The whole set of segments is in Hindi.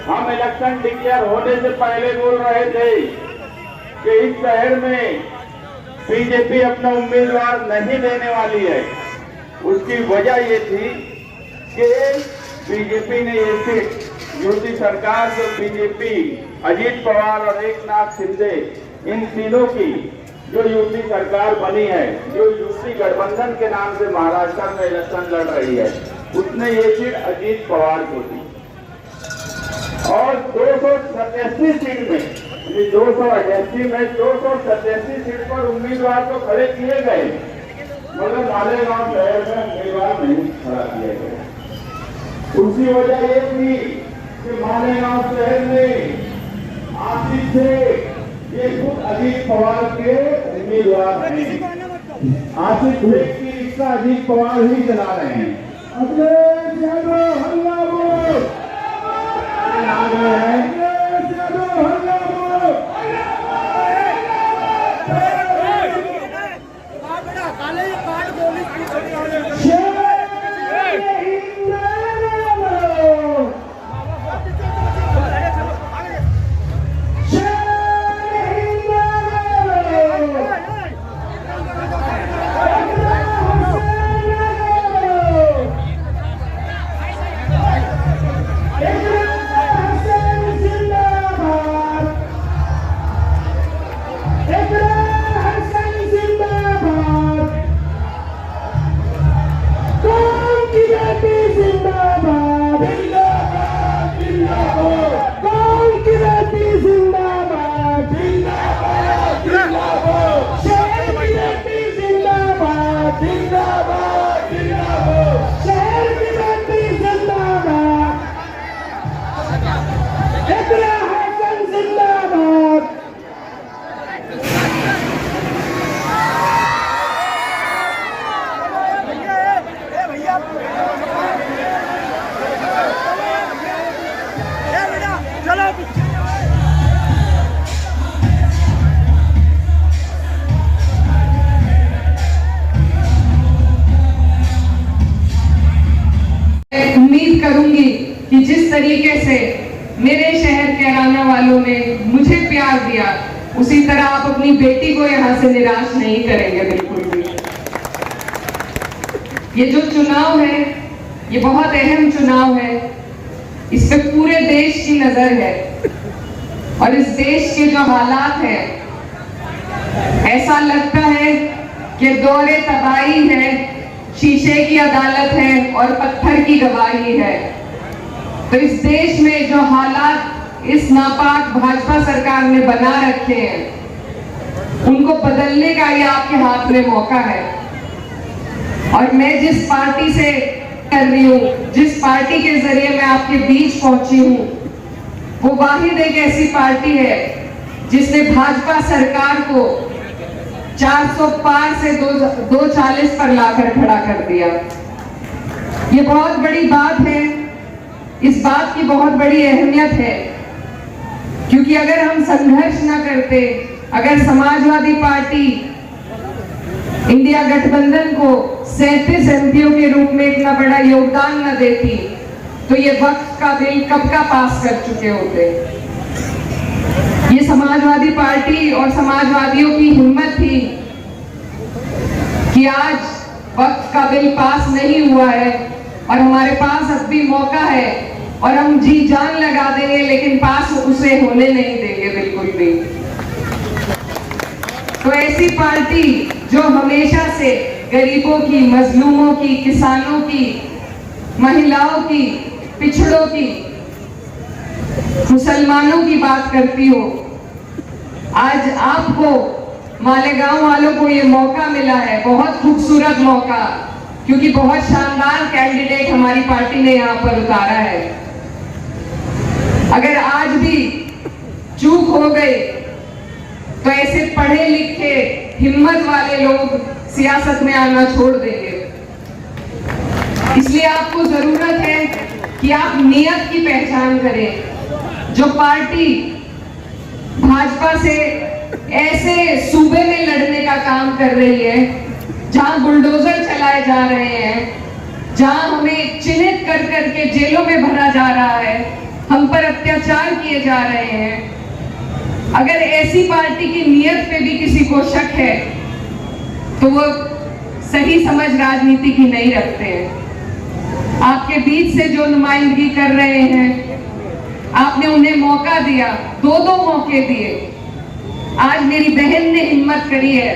हम इलेक्शन डिक्लेयर होने से पहले बोल रहे थे कि इस शहर में बीजेपी अपना उम्मीदवार नहीं देने वाली है। उसकी वजह ये थी कि बीजेपी ने ये सीट यूपी सरकार जो बीजेपी अजीत पवार और एकनाथ शिंदे इन तीनों की जो यूपी सरकार बनी है, जो यूपी गठबंधन के नाम से महाराष्ट्र में इलेक्शन लड़ रही है, उसने ये सीट अजीत पवार को दी और 287 सीट में 288 में 287 सीट पर उम्मीदवार तो खड़े किए गए, मगर मालेगांव शहर में उम्मीदवार नहीं खड़ा किए गए। उसकी वजह ये थी कि मालेगांव शहर में आसिफ शेख ये खुद अजीत पवार के उम्मीदवार हैं। आसिफ शेख की रिक्शा अजीत पवार ही चला रहे हैं। अखिलेश यादव हल्ला बोल आ गए हैं। अखिलेश यादव हल्ला बोल। उम्मीद करूंगी कि जिस तरीके से मेरे शहर कैराना वालों ने मुझे प्यार दिया, उसी तरह आप अपनी बेटी को यहाँ से निराश नहीं करेंगे बिल्कुल भी। ये जो चुनाव है, ये बहुत अहम चुनाव है। इस पे पूरे देश की नजर है और इस देश के जो हालात है, ऐसा लगता है कि दौरे तबाही है, शीशे की अदालत है और पत्थर की गवाही है। तो इस देश में जो हालात इस नापाक भाजपा सरकार ने बना रखे हैं, उनको बदलने का ये आपके हाथ में मौका है। और मैं जिस पार्टी से कर रही हूँ, जिस पार्टी के जरिए मैं आपके बीच पहुंची हूँ, वो वाहिद एक ऐसी पार्टी है जिसने भाजपा सरकार को 400 पार से 240 पर लाकर खड़ा कर दिया। ये बहुत बड़ी बात है। इस बात की बहुत बड़ी अहमियत है, क्योंकि अगर हम संघर्ष न करते, अगर समाजवादी पार्टी इंडिया गठबंधन को 37 एमपीओ के रूप में इतना बड़ा योगदान न देती, तो ये वक्त का बिल कब का पास कर चुके होते। ये समाजवादी पार्टी और समाजवादियों की हिम्मत थी कि आज वक्त का बिल पास नहीं हुआ है और हमारे पास अब भी मौका है और हम जी जान लगा देंगे, लेकिन पास उसे होने नहीं देंगे बिल्कुल भी। तो ऐसी पार्टी जो हमेशा से गरीबों की, मजलूमों की, किसानों की, महिलाओं की, पिछड़ों की, मुसलमानों की बात करती हो, आज आपको मालेगांव वालों को ये मौका मिला है, बहुत खूबसूरत मौका, क्योंकि बहुत शानदार कैंडिडेट हमारी पार्टी ने यहाँ पर उतारा है। अगर आज भी चूक हो गई तो ऐसे पढ़े लिखे हिम्मत वाले लोग सियासत में आना छोड़ देंगे। इसलिए आपको जरूरत है कि आप नियत की पहचान करें। जो पार्टी भाजपा से ऐसे सूबे में लड़ने का काम कर रही है, जहां बुलडोजर चलाए जा रहे हैं, जहां हमें चिन्हित कर करके जेलों में भरा जा रहा है, हम पर अत्याचार किए जा रहे हैं, अगर ऐसी पार्टी की नीयत पे भी किसी को शक है तो वो सही समझ राजनीति की नहीं रखते हैं। आपके बीच से जो नुमाइंदगी कर रहे हैं, आपने उन्हें मौका दिया, दो मौके दिए। आज मेरी बहन ने हिम्मत करी है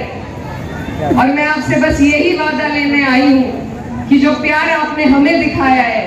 और मैं आपसे बस यही वादा लेने आई हूं कि जो प्यार आपने हमें दिखाया है,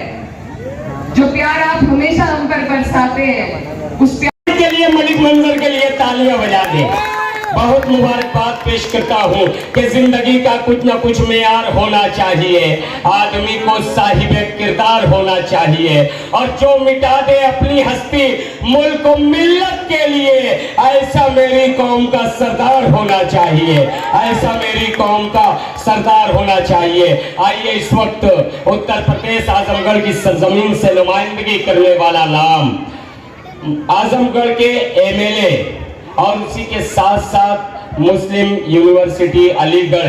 जो प्यार आप हमेशा हम पर बरसाते हैं, उस प्यार के लिए मलिक मंजर के लिए तालियां बजा दें। बहुत मुबारकबाद पेश करता हूँ कि जिंदगी का कुछ ना कुछ मेयार होना चाहिए, आदमी को साहिब किरदार होना चाहिए, और जो मिटा दे अपनी हस्ती मुल्क मिल्लत के लिए, ऐसा मेरी कौम का सरदार होना चाहिए, ऐसा मेरी कौम का सरदार होना चाहिए। आइए इस वक्त उत्तर प्रदेश आजमगढ़ की सरजमीन से नुमाइंदगी करने वाला नाम आजमगढ़ के एमएलए और उसी के साथ साथ मुस्लिम यूनिवर्सिटी अलीगढ़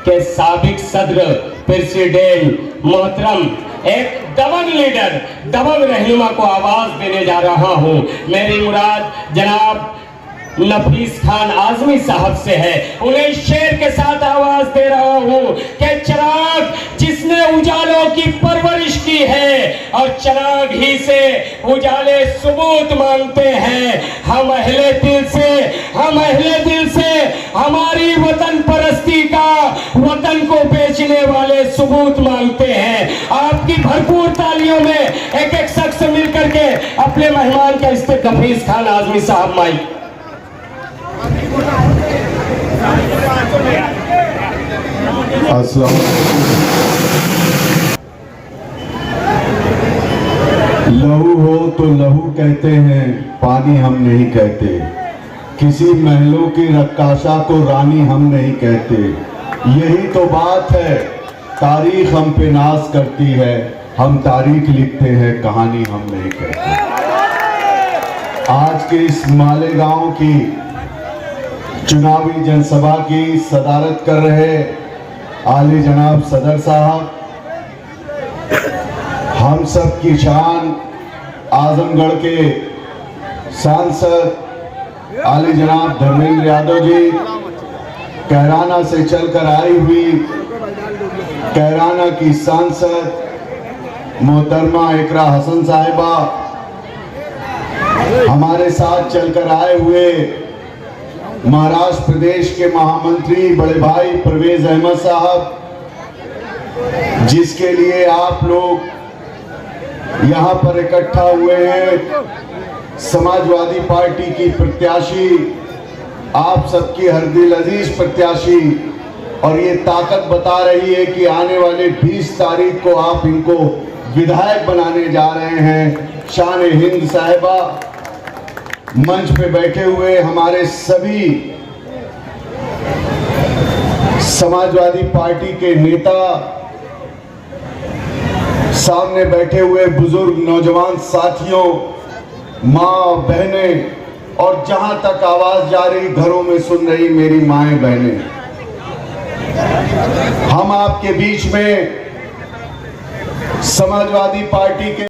के साबिक सदर प्रेसिडेंट मोहतरम, एक दबंग लीडर, दबंग रहनुमा को आवाज देने जा रहा हूं। मेरी मुराद जनाब नफीस खान आजमी साहब से है। उन्हें शेर के साथ आवाज दे रहा हूं कि चिराग जिसने उजालों की परवरिश की है, और चिराग ही से उजाले सबूत मांगते हैं। हम अहले दिल से हमारी वतन परस्ती का, वतन को बेचने वाले सबूत मांगते हैं। आपकी भरपूर तालियों में एक एक शख्स मिलकर के अपने मेहमान का इस्तेमाल। नफीस खान आजमी साहब माइक। लहू हो तो लहू कहते हैं, पानी हम नहीं कहते। किसी महलों की रक्काशा को रानी हम नहीं कहते। यही तो बात है, तारीख हम पे नाज करती है। हम तारीख लिखते हैं, कहानी हम नहीं कहते। आज के इस मालेगांव की चुनावी जनसभा की सदारत कर रहे आली जनाब सदर साहब, हम सब की शान आजमगढ़ के सांसद आली जनाब धर्मेंद्र यादव जी, कैराना से चलकर आई हुई कैराना की सांसद मोहतरमा इकरा हसन साहिबा, हमारे साथ चलकर आए हुए महाराष्ट्र प्रदेश के महामंत्री बड़े भाई परवेज अहमद साहब, जिसके लिए आप लोग यहाँ पर इकट्ठा हुए हैं। समाजवादी पार्टी की प्रत्याशी, आप सबकी हर दिल अजीज प्रत्याशी, और ये ताकत बता रही है कि आने वाले 20 तारीख को आप इनको विधायक बनाने जा रहे हैं। शान हिंद साहिबा, मंच पे बैठे हुए हमारे सभी समाजवादी पार्टी के नेता, सामने बैठे हुए बुजुर्ग नौजवान साथियों, माँ बहनें, और जहां तक आवाज जा रही घरों में सुन रही मेरी माएं बहनें, हम आपके बीच में समाजवादी पार्टी के